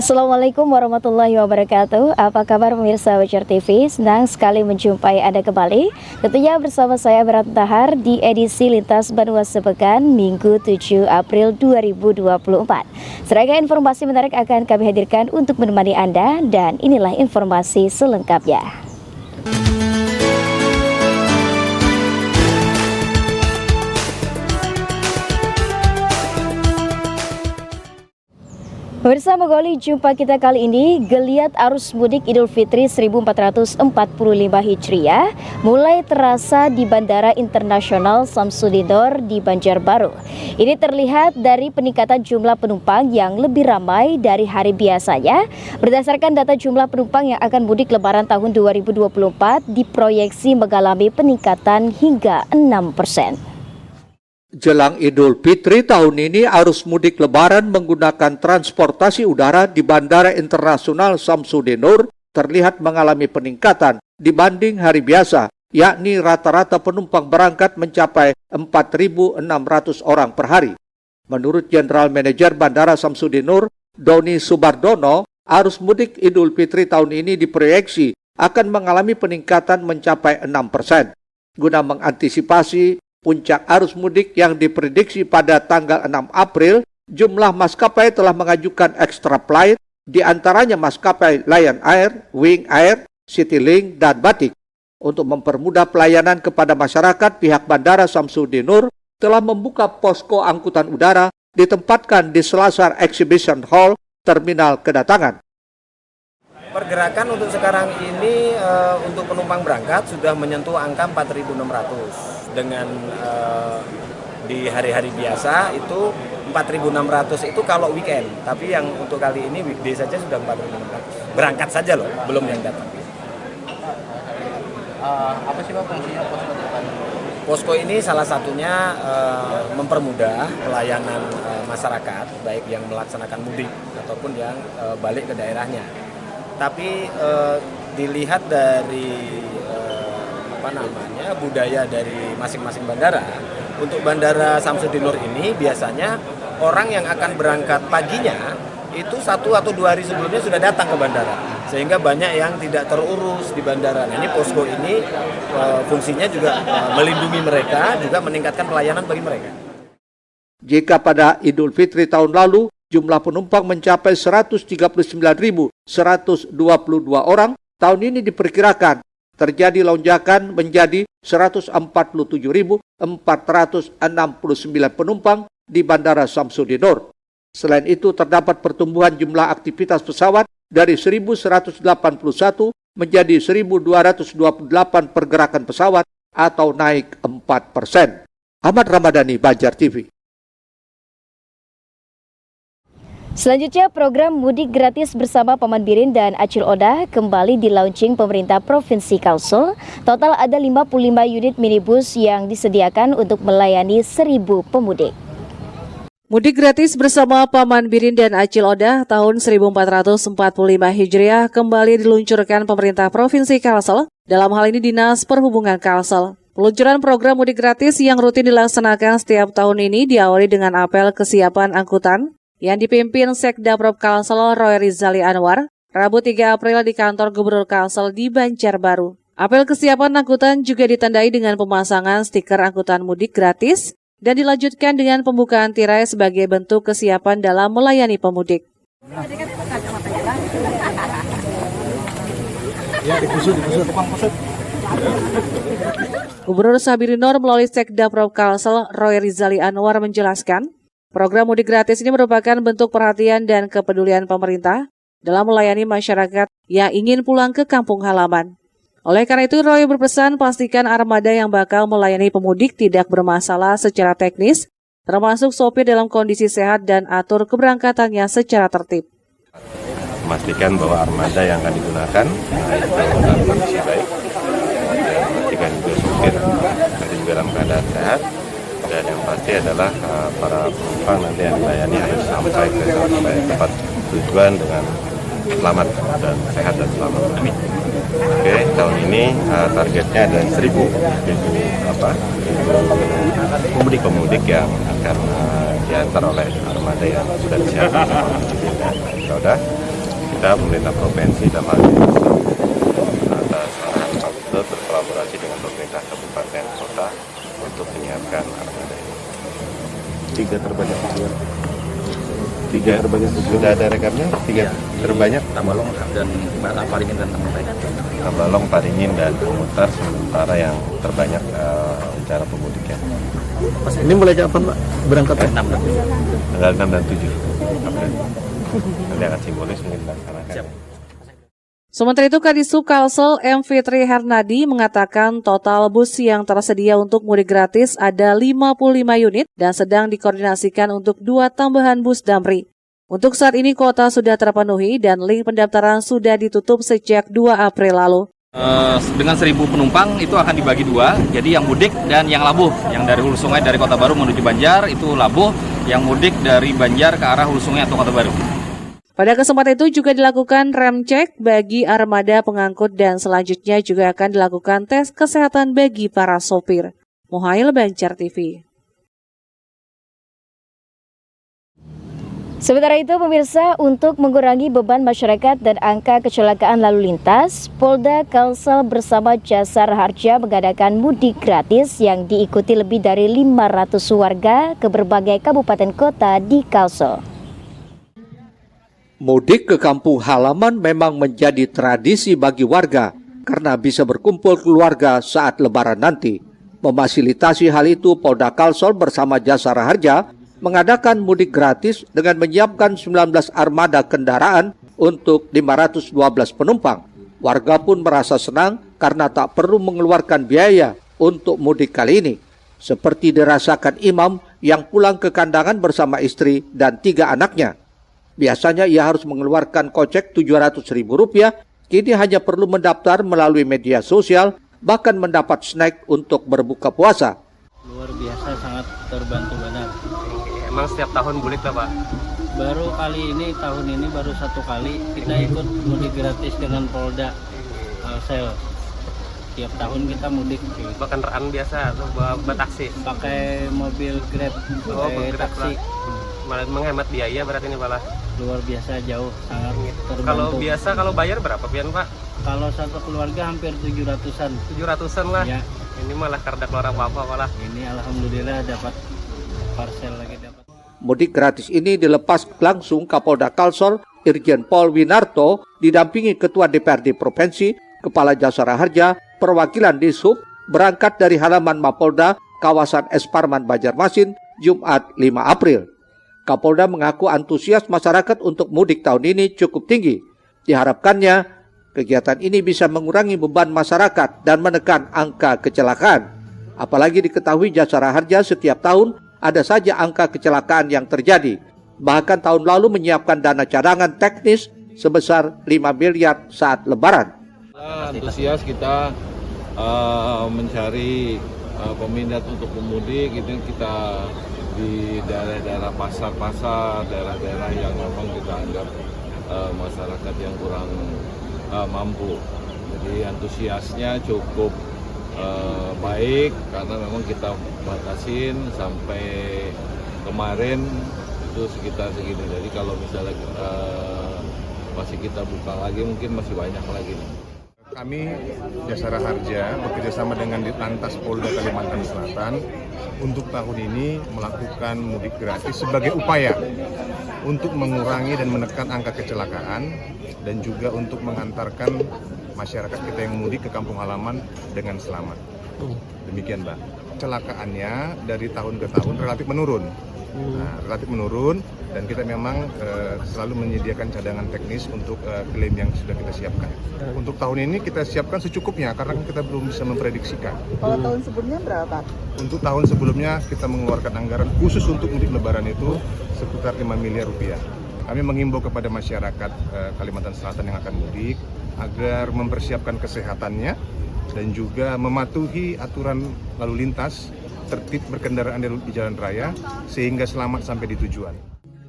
Assalamualaikum warahmatullahi wabarakatuh. Apa kabar pemirsa Wajar TV? Senang sekali menjumpai Anda kembali. Tentunya bersama saya Berat Tahar di edisi Lintas Banua Sepekan Minggu 7 April 2024. Seragam informasi menarik akan kami hadirkan untuk menemani Anda, dan inilah informasi selengkapnya. Pemirsa Mogoli, jumpa kita kali ini geliat arus mudik Idul Fitri 1445 Hijriah mulai terasa di Bandara Internasional Samsudinor di Banjarbaru. Ini terlihat dari peningkatan jumlah penumpang yang lebih ramai dari hari biasanya. Berdasarkan data jumlah penumpang yang akan mudik Lebaran tahun 2024 diproyeksi mengalami peningkatan hingga 6%. Jelang Idul Fitri tahun ini, arus mudik Lebaran menggunakan transportasi udara di Bandara Internasional Samsudinor terlihat mengalami peningkatan dibanding hari biasa, yakni rata-rata penumpang berangkat mencapai 4.600 orang per hari. Menurut General Manager Bandara Samsudinor, Doni Subardono, arus mudik Idul Fitri tahun ini diproyeksi akan mengalami peningkatan mencapai 6%. Guna mengantisipasi puncak arus mudik yang diprediksi pada tanggal 6 April, jumlah maskapai telah mengajukan extra flight, di antaranya maskapai Lion Air, Wing Air, Citylink, dan Batik. Untuk mempermudah pelayanan kepada masyarakat, pihak Bandara Samsudinor telah membuka posko angkutan udara ditempatkan di Selasar Exhibition Hall, Terminal Kedatangan. Pergerakan untuk sekarang ini untuk penumpang berangkat sudah menyentuh angka 4.600. Dengan di hari-hari biasa itu 4.600 itu kalau weekend, tapi yang untuk kali ini weekday saja sudah 4.600. Berangkat saja loh, belum yang datang. Apa sih Pak fungsinya posko depan? Posko ini salah satunya mempermudah pelayanan masyarakat, baik yang melaksanakan mudik ataupun yang balik ke daerahnya. Tapi dilihat dari budaya dari masing-masing bandara, untuk Bandara Samsudinor ini biasanya orang yang akan berangkat paginya itu 1 atau 2 hari sebelumnya sudah datang ke bandara, sehingga banyak yang tidak terurus di bandara. Nah, ini posko ini fungsinya juga melindungi mereka, juga meningkatkan pelayanan bagi mereka. Jika pada Idul Fitri tahun lalu jumlah penumpang mencapai 139.122 orang, tahun ini diperkirakan terjadi lonjakan menjadi 147.469 penumpang di Bandara Samsudinor. Selain itu, terdapat pertumbuhan jumlah aktivitas pesawat dari 1.181 menjadi 1.228 pergerakan pesawat atau naik 4%. Ahmad Ramadhani, Banjar TV. Selanjutnya, program mudik gratis bersama Paman Birin dan Acil Oda kembali di-launching pemerintah Provinsi Kalsel. Total ada 55 unit minibus yang disediakan untuk melayani 1.000 pemudik. Mudik gratis bersama Paman Birin dan Acil Oda tahun 1445 Hijriah kembali diluncurkan pemerintah Provinsi Kalsel, dalam hal ini Dinas Perhubungan Kalsel. Peluncuran program mudik gratis yang rutin dilaksanakan setiap tahun ini diawali dengan apel kesiapan angkutan yang dipimpin Sekda Prov Kalsel Roy Rizali Anwar, Rabu 3 April di kantor Gubernur Kalsel di Banjarbaru. Apel kesiapan angkutan juga ditandai dengan pemasangan stiker angkutan mudik gratis dan dilanjutkan dengan pembukaan tirai sebagai bentuk kesiapan dalam melayani pemudik. Gubernur Sabirinor melalui Sekda Prov Kalsel Roy Rizali Anwar menjelaskan, program mudik gratis ini merupakan bentuk perhatian dan kepedulian pemerintah dalam melayani masyarakat yang ingin pulang ke kampung halaman. Oleh karena itu, Roy berpesan pastikan armada yang bakal melayani pemudik tidak bermasalah secara teknis, termasuk sopir dalam kondisi sehat dan atur keberangkatannya secara tertib. Memastikan bahwa armada yang akan digunakan itu dalam kondisi baik, memastikan juga sopir dalam keadaan sehat, dan yang pasti adalah para penumpang nanti yang dilayani harus sampai ke tempat tujuan dengan selamat dan sehat dan selamat. Oke, tahun ini targetnya ada 1.000 pemudik yang akan diantar oleh armada yang sudah disiapkan oleh Roda. kita, pemerintah provinsi dan atas arahan Pak Gubernur berkolaborasi dengan pemerintah kabupaten kota untuk menyiapkan armada ini. 3 terbanyak Sudah ada rekamnya? 3 terbanyak? Tabalong dan Paringin dan Tabalong, Paringin, dan Komuter sementara yang terbanyak secara pemudiknya. Ini mulai kapan Pak berangkat? 6 Tanggal 6 dan 7 April. Nanti akan simbolis mungkin dilaksanakan. Sementara itu, Kadisub Kalsel M. Fitri Hernadi mengatakan total bus yang tersedia untuk mudik gratis ada 55 unit dan sedang dikoordinasikan untuk 2 tambahan bus Damri. Untuk saat ini kuota sudah terpenuhi dan link pendaftaran sudah ditutup sejak 2 April lalu. Dengan 1.000 penumpang itu akan dibagi 2, jadi yang mudik dan yang labuh. Yang dari Hulu Sungai dari Kota Baru menuju Banjar itu labuh, yang mudik dari Banjar ke arah Hulu Sungai atau Kota Baru. Pada kesempatan itu juga dilakukan rem cek bagi armada pengangkut dan selanjutnya juga akan dilakukan tes kesehatan bagi para sopir. Mohail, Banjar TV. Sementara itu, pemirsa, untuk mengurangi beban masyarakat dan angka kecelakaan lalu lintas, Polda Kalsel bersama Jasara Harja mengadakan mudik gratis yang diikuti lebih dari 500 warga ke berbagai kabupaten kota di Kalsel. Mudik ke kampung halaman memang menjadi tradisi bagi warga karena bisa berkumpul keluarga saat lebaran nanti. Memfasilitasi hal itu, Polda Kalsel bersama Jasara Harja mengadakan mudik gratis dengan menyiapkan 19 armada kendaraan untuk 512 penumpang. Warga pun merasa senang karena tak perlu mengeluarkan biaya untuk mudik kali ini. Seperti dirasakan Imam yang pulang ke kandangan bersama istri dan 3 anaknya. Biasanya ia harus mengeluarkan kocek Rp700.000, kini hanya perlu mendaftar melalui media sosial, bahkan mendapat snack untuk berbuka puasa. Luar biasa, sangat terbantu benar. Emang setiap tahun mudik lah Pak? Baru kali ini, tahun ini baru 1 kali kita ikut mudik gratis dengan Polda Kalsel. Tiap tahun kita mudik. Bawa kendaraan biasa atau bawa taksi? Pakai mobil Grab, pakai taksi. Malah menghemat biaya berarti ini malah. Luar biasa, jauh, sangat terbantu. Kalau biasa, kalau bayar berapa pian Pak? Kalau satu keluarga hampir 700-an. 700-an lah? Ya. Ini malah karena keluar apa-apa malah. Ini alhamdulillah dapat parcel lagi dapat. Mudik gratis ini dilepas langsung Kapolda Kalsel, Irjen Pol Winarto, didampingi Ketua DPRD Provinsi, Kepala Jasara Harja, perwakilan Dishub, berangkat dari halaman Mapolda, kawasan Es Parman, Banjarmasin, Jumat 5 April. Kapolda mengaku antusias masyarakat untuk mudik tahun ini cukup tinggi. Diharapkannya, kegiatan ini bisa mengurangi beban masyarakat dan menekan angka kecelakaan. Apalagi diketahui Jasara Harja setiap tahun ada saja angka kecelakaan yang terjadi. Bahkan tahun lalu menyiapkan dana cadangan teknis sebesar 5 miliar saat lebaran. Antusias kita mencari peminat untuk pemudik, itu kita di daerah-daerah pasar-pasar, daerah-daerah yang memang kita anggap masyarakat yang kurang mampu. Jadi antusiasnya cukup baik karena memang kita batasin sampai kemarin itu sekitar segini. Jadi kalau misalnya masih kita buka lagi mungkin masih banyak lagi. Kami Jasara Harja bekerjasama dengan Ditlantas Polda Kalimantan Selatan untuk tahun ini melakukan mudik gratis sebagai upaya untuk mengurangi dan menekan angka kecelakaan dan juga untuk mengantarkan masyarakat kita yang mudik ke kampung halaman dengan selamat. Demikian, Mbak. Kecelakaannya dari tahun ke tahun relatif menurun. Relatif menurun dan kita memang selalu menyediakan cadangan teknis untuk klaim yang sudah kita siapkan. Untuk tahun ini kita siapkan secukupnya karena kita belum bisa memprediksikan. Kalau tahun sebelumnya berapa? Untuk tahun sebelumnya kita mengeluarkan anggaran khusus untuk mudik lebaran itu sekitar 5 miliar rupiah. Kami menghimbau kepada masyarakat Kalimantan Selatan yang akan mudik agar mempersiapkan kesehatannya dan juga mematuhi aturan lalu lintas, tertib berkendaraan di jalan raya sehingga selamat sampai di tujuan.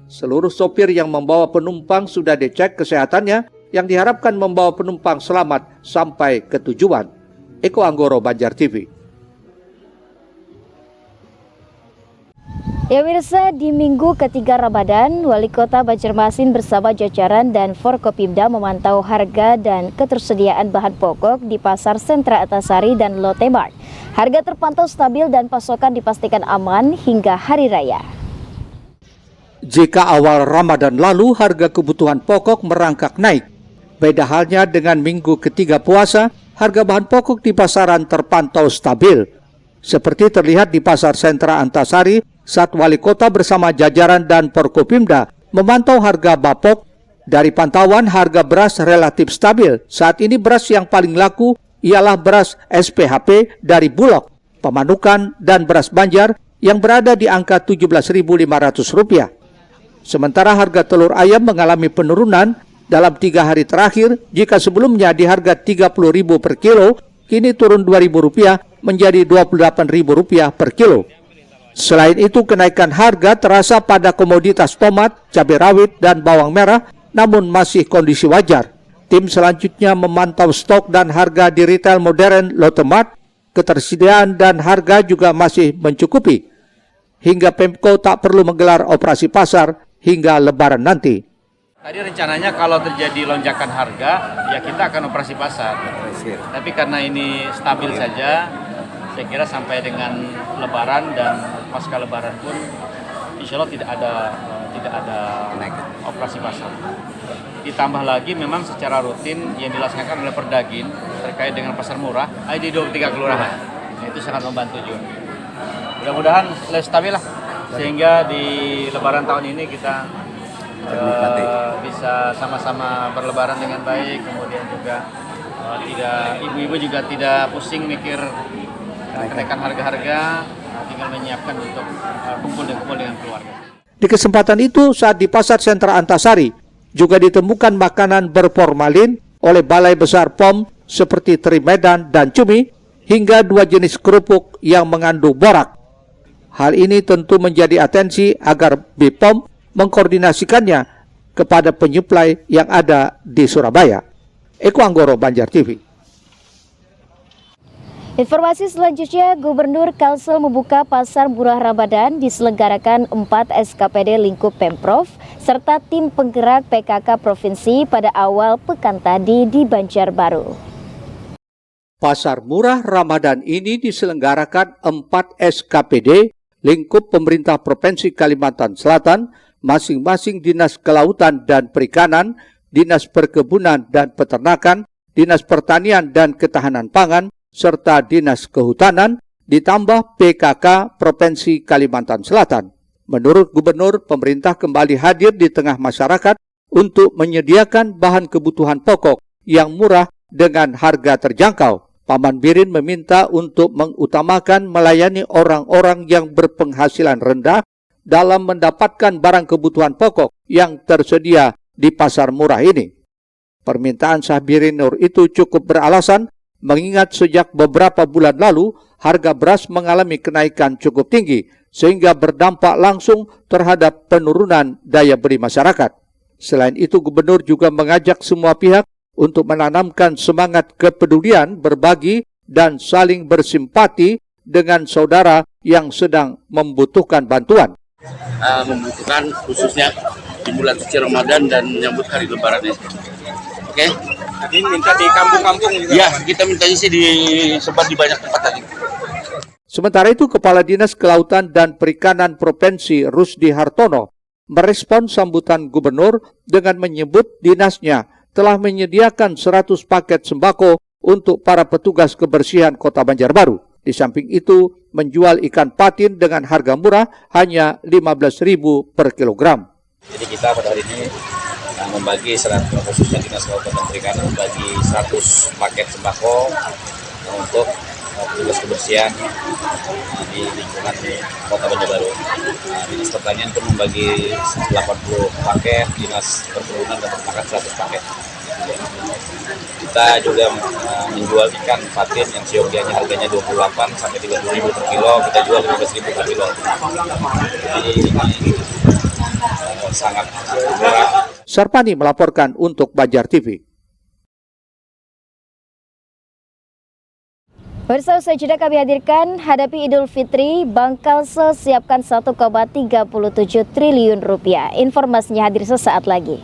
Seluruh sopir yang membawa penumpang sudah dicek kesehatannya yang diharapkan membawa penumpang selamat sampai ke tujuan. Eko Anggoro, Banjar TV. Ya pemirsa, di minggu ketiga Ramadan, Wali Kota Banjarmasin bersama jajaran dan Forkopimda memantau harga dan ketersediaan bahan pokok di Pasar Sentra Antasari dan Lotte Mart. Harga terpantau stabil dan pasokan dipastikan aman hingga Hari Raya. Jika awal Ramadan lalu harga kebutuhan pokok merangkak naik, beda halnya dengan minggu ketiga puasa, harga bahan pokok di pasaran terpantau stabil. Seperti terlihat di Pasar Sentra Antasari saat Wali Kota bersama jajaran dan Forkopimda memantau harga bapok. Dari pantauan harga beras relatif stabil. Saat ini beras yang paling laku ialah beras SPHP dari Bulog, Pemanukan, dan beras Banjar yang berada di angka Rp17.500. Sementara harga telur ayam mengalami penurunan dalam 3 hari terakhir. Jika sebelumnya di harga Rp30.000 per kilo, kini turun Rp2.000 menjadi Rp28.000 per kilo. Selain itu, kenaikan harga terasa pada komoditas tomat, cabai rawit, dan bawang merah, namun masih kondisi wajar. Tim selanjutnya memantau stok dan harga di retail modern Lotte Mart. Ketersediaan dan harga juga masih mencukupi, hingga Pemko tak perlu menggelar operasi pasar hingga Lebaran nanti. Tadi rencananya kalau terjadi lonjakan harga, ya kita akan operasi pasar. Tapi karena ini stabil saja, saya kira sampai dengan Lebaran dan pasca Lebaran pun, insya Allah tidak ada operasi pasar. Ditambah lagi memang secara rutin yang dilaksanakan oleh Perdagin terkait dengan pasar murah, di 23 kelurahan. Nah, itu sangat membantu juga. Mudah-mudahan lebih stabil lah, sehingga di Lebaran tahun ini kita bisa sama-sama berlebaran dengan baik, kemudian juga ibu-ibu juga tidak pusing mikir kenaikan harga-harga, tinggal menyiapkan untuk kumpul dengan keluarga. Di kesempatan itu, saat di Pasar Sentra Antasari juga ditemukan makanan berformalin oleh Balai Besar POM seperti teri Medan dan cumi, hingga 2 jenis kerupuk yang mengandung borak. Hal ini tentu menjadi atensi agar BPOM mengkoordinasikannya kepada penyuplai yang ada di Surabaya. Eko Anggoro, Banjar TV. Informasi selanjutnya, Gubernur Kalsel membuka pasar murah Ramadan diselenggarakan 4 SKPD lingkup Pemprov serta tim penggerak PKK Provinsi pada awal pekan tadi di Banjarbaru. Pasar murah Ramadan ini diselenggarakan 4 SKPD lingkup pemerintah Provinsi Kalimantan Selatan, masing-masing Dinas Kelautan dan Perikanan, Dinas Perkebunan dan Peternakan, Dinas Pertanian dan Ketahanan Pangan, serta Dinas Kehutanan, ditambah PKK Provinsi Kalimantan Selatan. Menurut Gubernur, pemerintah kembali hadir di tengah masyarakat untuk menyediakan bahan kebutuhan pokok yang murah dengan harga terjangkau. Paman Birin meminta untuk mengutamakan melayani orang-orang yang berpenghasilan rendah dalam mendapatkan barang kebutuhan pokok yang tersedia di pasar murah ini. Permintaan Syah Birin Nur itu cukup beralasan, mengingat sejak beberapa bulan lalu harga beras mengalami kenaikan cukup tinggi sehingga berdampak langsung terhadap penurunan daya beli masyarakat. Selain itu, Gubernur juga mengajak semua pihak untuk menanamkan semangat kepedulian, berbagi, dan saling bersimpati dengan saudara yang sedang membutuhkan bantuan. Membutuhkan khususnya di bulan suci Ramadan dan menyambut hari Lebaran ini. Oke? Jadi minta di kampung-kampung juga. Ya, kita mintanya sih disebar di banyak tempat tadi. Sementara itu, Kepala Dinas Kelautan dan Perikanan Provinsi Rusdi Hartono merespon sambutan Gubernur dengan menyebut dinasnya telah menyediakan 100 paket sembako untuk para petugas kebersihan Kota Banjarbaru. Di samping itu, menjual ikan patin dengan harga murah hanya Rp15.000 per kilogram. Jadi kita pada hari ini membagi khususnya Dinas Kelautan dan Perikanan membagi 100 paket sembako untuk petugas kebersihan di lingkungan Kota Banjarbaru. Dinas Pertanian pun membagi 80 paket, Dinas Perkebunan dan Peternakan 100 paket. Kita juga menjual ikan patin yang siogianya harganya 28 sampai 30.000 per kilo, kita jual 15.000 per kilo. Jadi ini sangat murah. Sarpani melaporkan untuk Banjar TV. Pemirsa, usai jeda kami hadirkan hadapi Idul Fitri, Bangkalsel siapkan 1,37 triliun rupiah. Informasinya hadir sesaat lagi.